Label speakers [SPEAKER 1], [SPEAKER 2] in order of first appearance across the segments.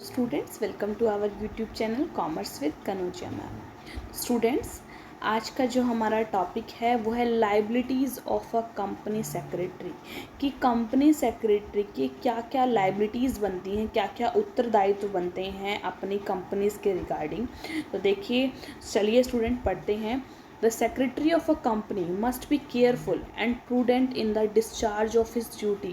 [SPEAKER 1] Students, welcome to our YouTube channel commerce with Kanaujia ma'am. Students, आज का जो हमारा टॉपिक है वो है liabilities of a company secretary. कि कंपनी सेक्रेटरी की क्या क्या लाइबिलिटीज़ बनती हैं, क्या क्या उत्तरदायित्व बनते हैं अपनी कंपनीज़ के रिगार्डिंग। तो देखिए, चलिए स्टूडेंट पढ़ते हैं। The secretary of a company must be careful and prudent in the discharge of his duty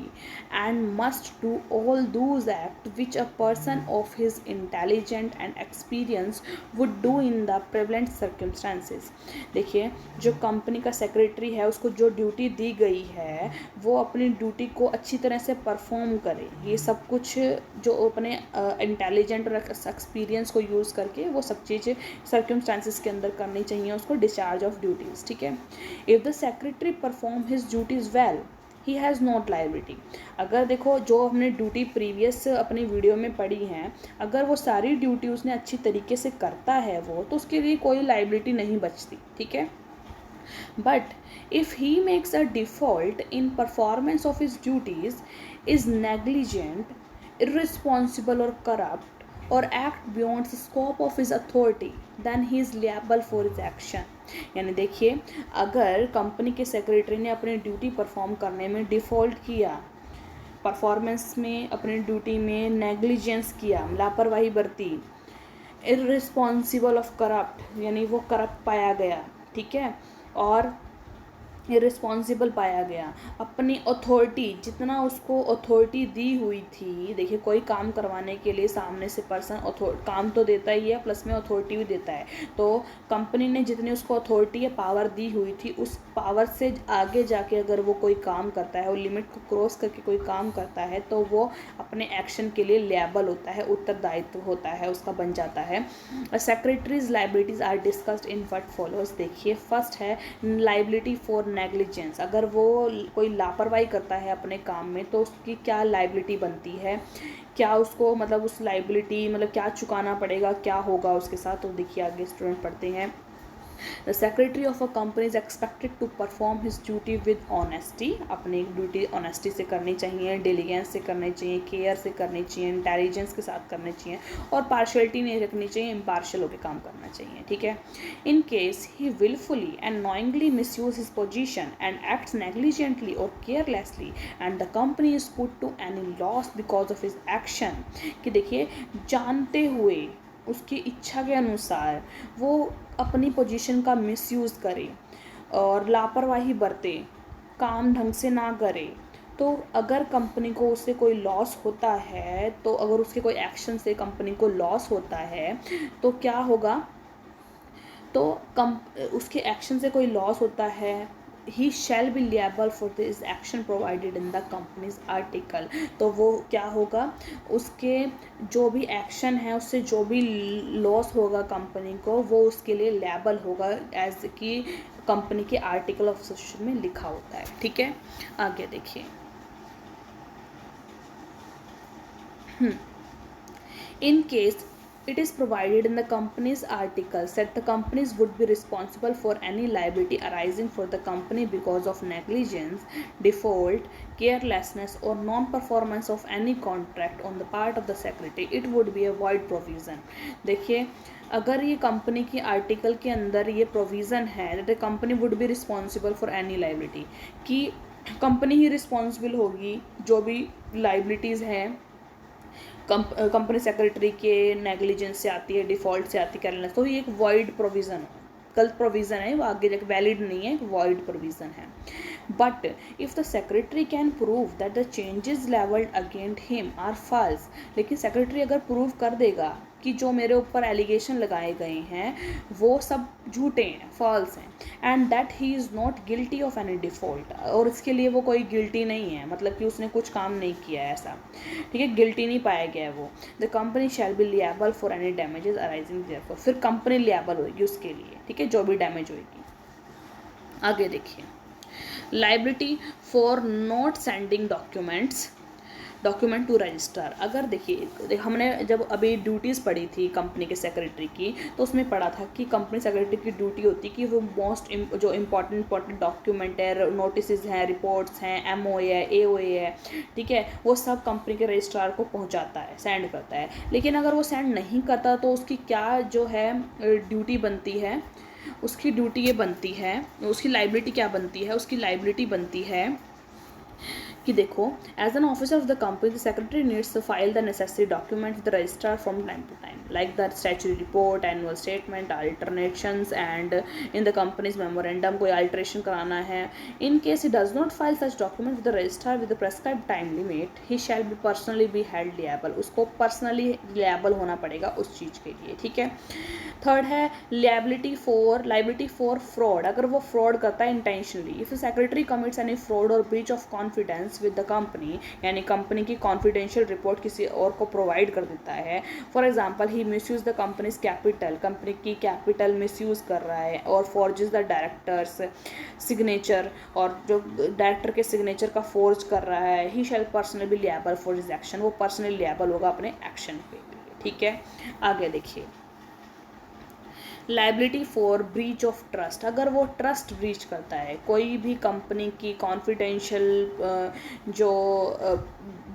[SPEAKER 1] and must do all those acts which a person of his intelligence and experience would do in the prevalent circumstances। देखिए, जो company का secretary है उसको जो duty दी गई है वो अपनी ड्यूटी को अच्छी तरह से परफॉर्म करे। ये सब कुछ जो अपने इंटेलिजेंट और एक्सपीरियंस को यूज़ करके वो सब चीज़ें सर्कमस्टांसिस के अंदर करनी चाहिए उसको, डिस्चार्ज ऑफ ड्यूटीज़। ठीक है, if the secretary perform his duties well he has not liability. अगर देखो, जो हमने ड्यूटी प्रीवियस अपनी वीडियो में पढ़ी हैं, अगर वो सारी ड्यूटी उसने अच्छी तरीके से करता है वो, तो उसके लिए कोई लाइबिलिटी नहीं बचती। ठीक है, but if he makes a default in performance of his duties, is negligent, irresponsible or corrupt, or act beyond the scope of his authority, then he is liable for his action। यानी देखिए, अगर company के secretary ने अपनी duty perform करने में default किया, performance में अपनी ड्यूटी में नेग्लिजेंस किया, लापरवाही बरती, इररिस्पॉन्सिबल ऑफ करप्ट यानी वो करप्ट पाया गया, ठीक है, और इरिस्पॉन्सिबल पाया गया, अपनी अथॉरिटी, जितना उसको अथॉरिटी दी हुई थी। देखिए, कोई काम करवाने के लिए सामने से पर्सन काम तो देता ही है, प्लस में अथॉरिटी भी देता है। तो कंपनी ने जितनी उसको अथॉरिटी या पावर दी हुई थी, उस पावर से आगे जाके अगर वो कोई काम करता है, वो लिमिट को क्रॉस करके कोई काम करता है, तो वो अपने एक्शन के लिए लिएबल होता है, उत्तरदायित्व होता है उसका, बन जाता है। Secretary's liabilities are discussed in what follows. देखिए, फर्स्ट है लाइबिलिटी फॉर नेग्लिजेंस। अगर वो कोई लापरवाही करता है अपने काम में तो उसकी क्या लाइबिलिटी बनती है, क्या उसको मतलब उस लाइबिलिटी मतलब क्या चुकाना पड़ेगा, क्या होगा उसके साथ। तो देखिए, आगे स्टूडेंट पढ़ते हैं। The secretary of a company is expected to perform his duty with honesty. अपनी ड्यूटी ऑनेस्टी से करनी चाहिए, डिलीजेंस से करनी चाहिए, केयर से करनी चाहिए, इंटेलिजेंस के साथ करनी चाहिए, और पार्शियलिटी नहीं रखनी चाहिए, इम्पार्शियल होकर काम करना चाहिए। ठीक है, in case he wilfully and knowingly misuse his position and acts negligently और carelessly and the company is put to any loss because of his action. कि देखिए, जानते हुए उसकी इच्छा के अनुसार वो अपनी पोजीशन का मिसयूज़ करे और लापरवाही बरते, काम ढंग से ना करे, तो अगर कंपनी को उससे कोई लॉस होता है, तो अगर उसके कोई एक्शन से कंपनी को लॉस होता है तो क्या होगा। तो उसके एक्शन से कोई लॉस होता है, he shall be liable for this action provided in the company's article. तो वो क्या होगा, उसके जो भी एक्शन है उससे जो भी लॉस होगा कंपनी को, वो उसके लिए लिएबल होगा, एज कि कंपनी के आर्टिकल ऑफ एसोसिएशन में लिखा होता है। ठीक है, आगे देखिए। In case it is provided in the company's articles that the companies would be responsible for any liability arising for the company because of negligence, default, carelessness or non-performance of any contract on the part of the secretary, it would be a void provision। देखिए, अगर ये company की article के अंदर ये provision है that the company would be responsible for any liability, कि company ही responsible होगी जो भी लाइबिलिटीज़ हैं कंपनी सेक्रेटरी के नेग्लिजेंस से आती है, डिफ़ॉल्ट से आती है, केयरलेस, तो ये एक वॉइड प्रोविज़न है, गलत प्रोविज़न है, वो आगे जाकर वैलिड नहीं है, एक वॉइड प्रोविज़न है। But if the secretary can prove that the changes levelled against him are false. लेकिन सेक्रेटरी अगर प्रूव कर देगा कि जो मेरे ऊपर एलिगेशन लगाए गए हैं वो सब झूठे हैं, फॉल्स हैं, and that he is not guilty of any default, और इसके लिए वो कोई गिल्टी नहीं है, मतलब कि उसने कुछ काम नहीं किया है ऐसा। ठीक है, गिल्टी नहीं पाया गया है वो। The company shall be liable for any damages arising therefor. फिर कंपनी लिएबल होगी उसके लिए, ठीक है, जो भी डैमेज होगी। आगे देखिए, liability for not sending documents. Document to registrar. अगर देखिए हमने जब अभी ड्यूटीज़ पढ़ी थी कंपनी के सेक्रेटरी की, तो उसमें पढ़ा था कि कंपनी सेक्रेटरी की ड्यूटी होती है कि वो जो इम्पॉर्टेंट डॉक्यूमेंट है, नोटिस हैं, रिपोर्ट्स हैं, MOA है, AOA है, ठीक है, वो सब कंपनी के रजिस्ट्रार को पहुंचाता है, सेंड करता है। लेकिन अगर वो सेंड नहीं करता तो उसकी क्या जो है ड्यूटी बनती है, उसकी ड्यूटी ये बनती है, उसकी लाइबिलिटी क्या बनती है, उसकी लाइबिलिटी बनती है कि देखो, as an officer of the company the secretary needs to file the necessary document with the registrar from time to time, like the statutory report, annual statement, alternations and in the company's memorandum, कोई alteration कराना है। In case he does not file such document with the registrar with the prescribe time limit, he shall be personally be held liable, उसको personally liable होना पड़ेगा उस चीज़ के लिए, ठीक है। थर्ड है लाइबिलिटी फॉर फ्रॉड, अगर वो फ्रॉड करता है intentionally, if secretary commits any fraud और breach of confidence with the company, यानी कंपनी की कॉन्फिडेंशियल रिपोर्ट किसी और को प्रोवाइड कर देता है। For example he misuse the company's capital, company की कैपिटल मिसयूज कर रहा है, और फॉर्जेस द डायरेक्टर्स सिग्नेचर, और जो डायरेक्टर के सिग्नेचर का फोर्ज कर रहा है, he shall personally be liable for his action, वो पर्सनली लिएबल होगा अपने एक्शन के लिए, ठीक है। आगे देखिए, liability for breach of trust, अगर वो ट्रस्ट ब्रीच करता है, कोई भी कंपनी की कॉन्फिडेंशियल जो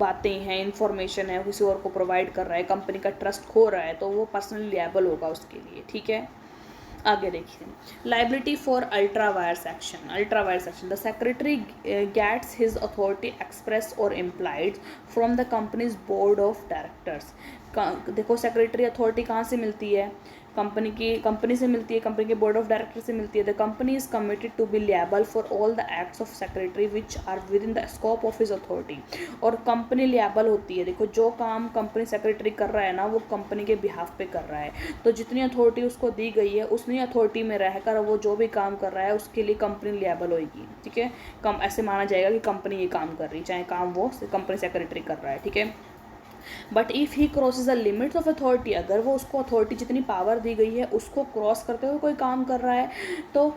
[SPEAKER 1] बातें हैं, इंफॉर्मेशन है, किसी और को प्रोवाइड कर रहा है, कंपनी का ट्रस्ट खो रहा है, तो वो पर्सनली लिएबल होगा उसके लिए, ठीक है। आगे देखिए, liability for ultra vires action, the secretary gets his authority express और implied from the company's board of directors. देखो, सेक्रेटरी अथॉरिटी कहाँ से मिलती है, कंपनी से मिलती है, कंपनी के बोर्ड ऑफ डायरेक्टर से मिलती है। The company is committed to be liable for all the acts of secretary which are within the scope of his authority, और कंपनी लिएबल होती है। देखो, जो काम कंपनी सेक्रेटरी कर रहा है ना, वो कंपनी के बिहाफ पे कर रहा है, तो जितनी अथॉरिटी उसको दी गई है उतनी अथॉरिटी में रहकर वो जो भी काम कर रहा है उसके लिए कंपनी लिएबल होगी, ठीक है। ऐसे माना जाएगा कि कंपनी ये काम कर रही है, चाहे काम वो कंपनी सेक्रेटरी कर रहा है, ठीक है। But if he crosses the limits of authority, अगर वो उसको अथॉरिटी जितनी पावर दी गई है उसको क्रॉस करते हुए कोई काम कर रहा है, तो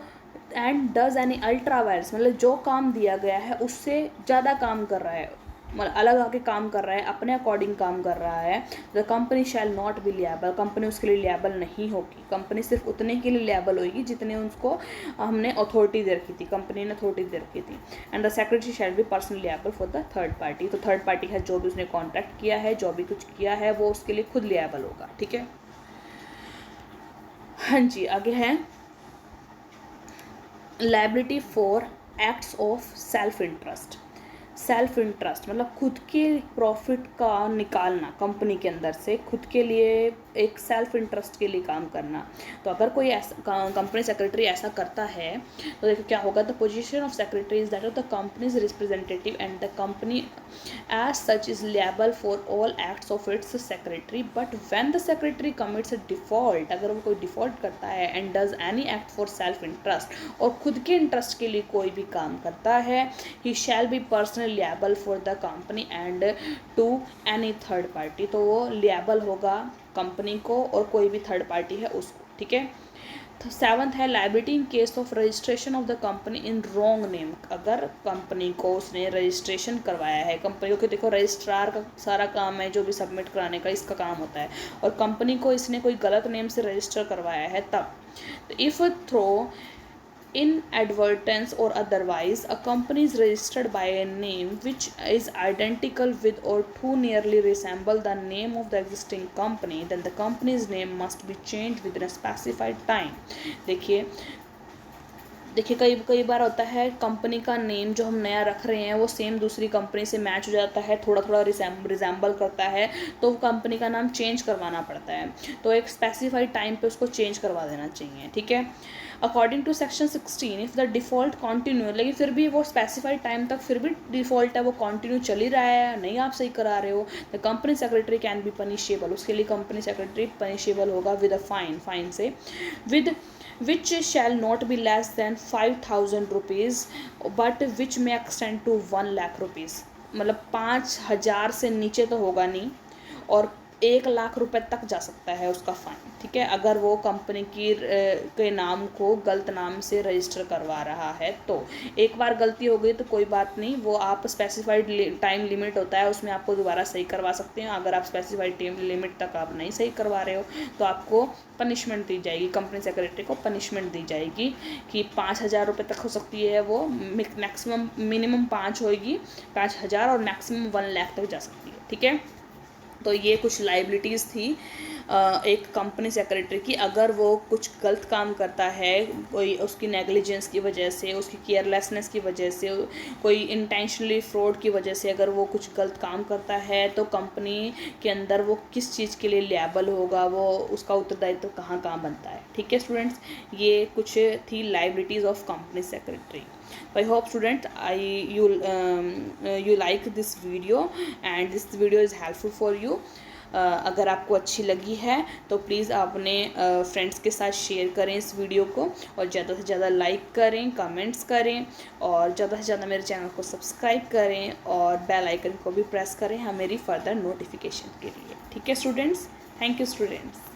[SPEAKER 1] and does any ultra vires, मतलब जो काम दिया गया है उससे ज़्यादा काम कर रहा है, मतलब अलग आके काम कर रहा है, अपने अकॉर्डिंग काम कर रहा है, the company shall not be liable, company उसके लिए लिएबल नहीं होगी। कंपनी सिर्फ उतने के लिए लिएबल होगी जितने उसको हमने अथॉरिटी दे रखी थी, कंपनी ने अथॉरिटी दे रखी थी। And the secretary shall be personally liable for the third party, तो थर्ड पार्टी है जो भी उसने कॉन्ट्रैक्ट किया है, जो भी कुछ किया है, वो उसके लिए खुद लिएबल होगा, ठीक है। हाँ जी, आगे है liability for acts of self interest मतलब खुद के प्रॉफिट का निकालना, कंपनी के अंदर से खुद के लिए एक सेल्फ इंटरेस्ट के लिए काम करना। तो अगर कोई ऐसा कंपनी सेक्रेटरी ऐसा करता है तो देखो क्या होगा, the position of secretary is that of the company's representative and the company as such is liable for all acts of its secretary, but when the secretary commits a default, अगर वो कोई डिफॉल्ट करता है, and does any act for self interest, और खुद के interest के लिए कोई भी काम करता है, he shall be personally liable for the company and to any third party, तो वो लिएबल होगा कंपनी को और कोई भी थर्ड पार्टी है उसको, ठीक है। तो सेवंथ है liability in case of registration of the company in wrong name, अगर कंपनी को उसने रजिस्ट्रेशन करवाया है, कंपनी को देखो रजिस्ट्रार का सारा काम है, जो भी सबमिट कराने का इसका काम होता है, और कंपनी को इसने कोई गलत नेम से रजिस्टर करवाया है तब, तो if through inadvertence or otherwise a company is registered by a name which is identical with or too nearly resemble the name of the existing company, then the company's name must be changed within a specified time। देखिए कई बार होता है company का name जो हम नया रख रहे हैं वो सेम दूसरी कंपनी से मैच हो जाता है, थोड़ा रिजेंबल करता है, तो कंपनी का नाम चेंज करवाना पड़ता है, तो एक स्पेसिफाइड टाइम पे उसको चेंज करवा देना चाहिए, ठीक है। According to section 16 if the default continue, लेकिन फिर भी वो स्पेसिफाइड टाइम तक फिर भी डिफ़ॉल्ट है, वो कंटिन्यू चल ही रहा है, नहीं आप सही करा रहे हो, the company secretary can be punishable, उसके लिए कंपनी सेक्रेटरी पनिशेबल होगा विद अ फाइन से, with which shall not be less than 5,000 rupees but which may extend to 1 lakh rupees, मतलब 5,000 से नीचे तो होगा नहीं और 1 लाख रुपए तक जा सकता है उसका फ़ाइन, ठीक है, अगर वो कंपनी के नाम को गलत नाम से रजिस्टर करवा रहा है तो। एक बार गलती हो गई तो कोई बात नहीं, वो आप स्पेसिफाइड टाइम लिमिट होता है, उसमें आपको दोबारा सही करवा सकते हैं। अगर आप स्पेसिफाइड टाइम लिमिट तक आप नहीं सही करवा रहे हो तो आपको पनिशमेंट दी जाएगी, कंपनी सेक्रेटरी को पनिशमेंट दी जाएगी कि 5,000 रुपये तक हो सकती है वो, मैक्सिमम मिनिमम 5 होगी 5,000 और मैक्सिमम 1 लाख तक जा सकती है, ठीक है। तो ये कुछ लाइबिलिटीज़ थी एक कंपनी सेक्रेटरी की, अगर वो कुछ गलत काम करता है, कोई उसकी नेग्लिजेंस की वजह से, उसकी केयरलेसनेस की वजह से, कोई इंटेंशनली फ्रॉड की वजह से अगर वो कुछ गलत काम करता है तो कंपनी के अंदर वो किस चीज़ के लिए लिएबल होगा, वो उसका उत्तरदायित्व कहाँ कहाँ बनता है, ठीक है स्टूडेंट्स। ये कुछ थी liabilities of company secretary. I hope student you like this video and this video is helpful for you. अगर आपको अच्छी लगी है तो प्लीज़ अपने फ्रेंड्स के साथ शेयर करें इस वीडियो को, और ज़्यादा से ज़्यादा लाइक करें, कमेंट्स करें, और ज़्यादा से ज़्यादा मेरे चैनल को सब्सक्राइब करें और बेल आइकन को भी प्रेस करें मेरी फर्दर नोटिफिकेशन के लिए, ठीक है स्टूडेंट्स। Thank you students.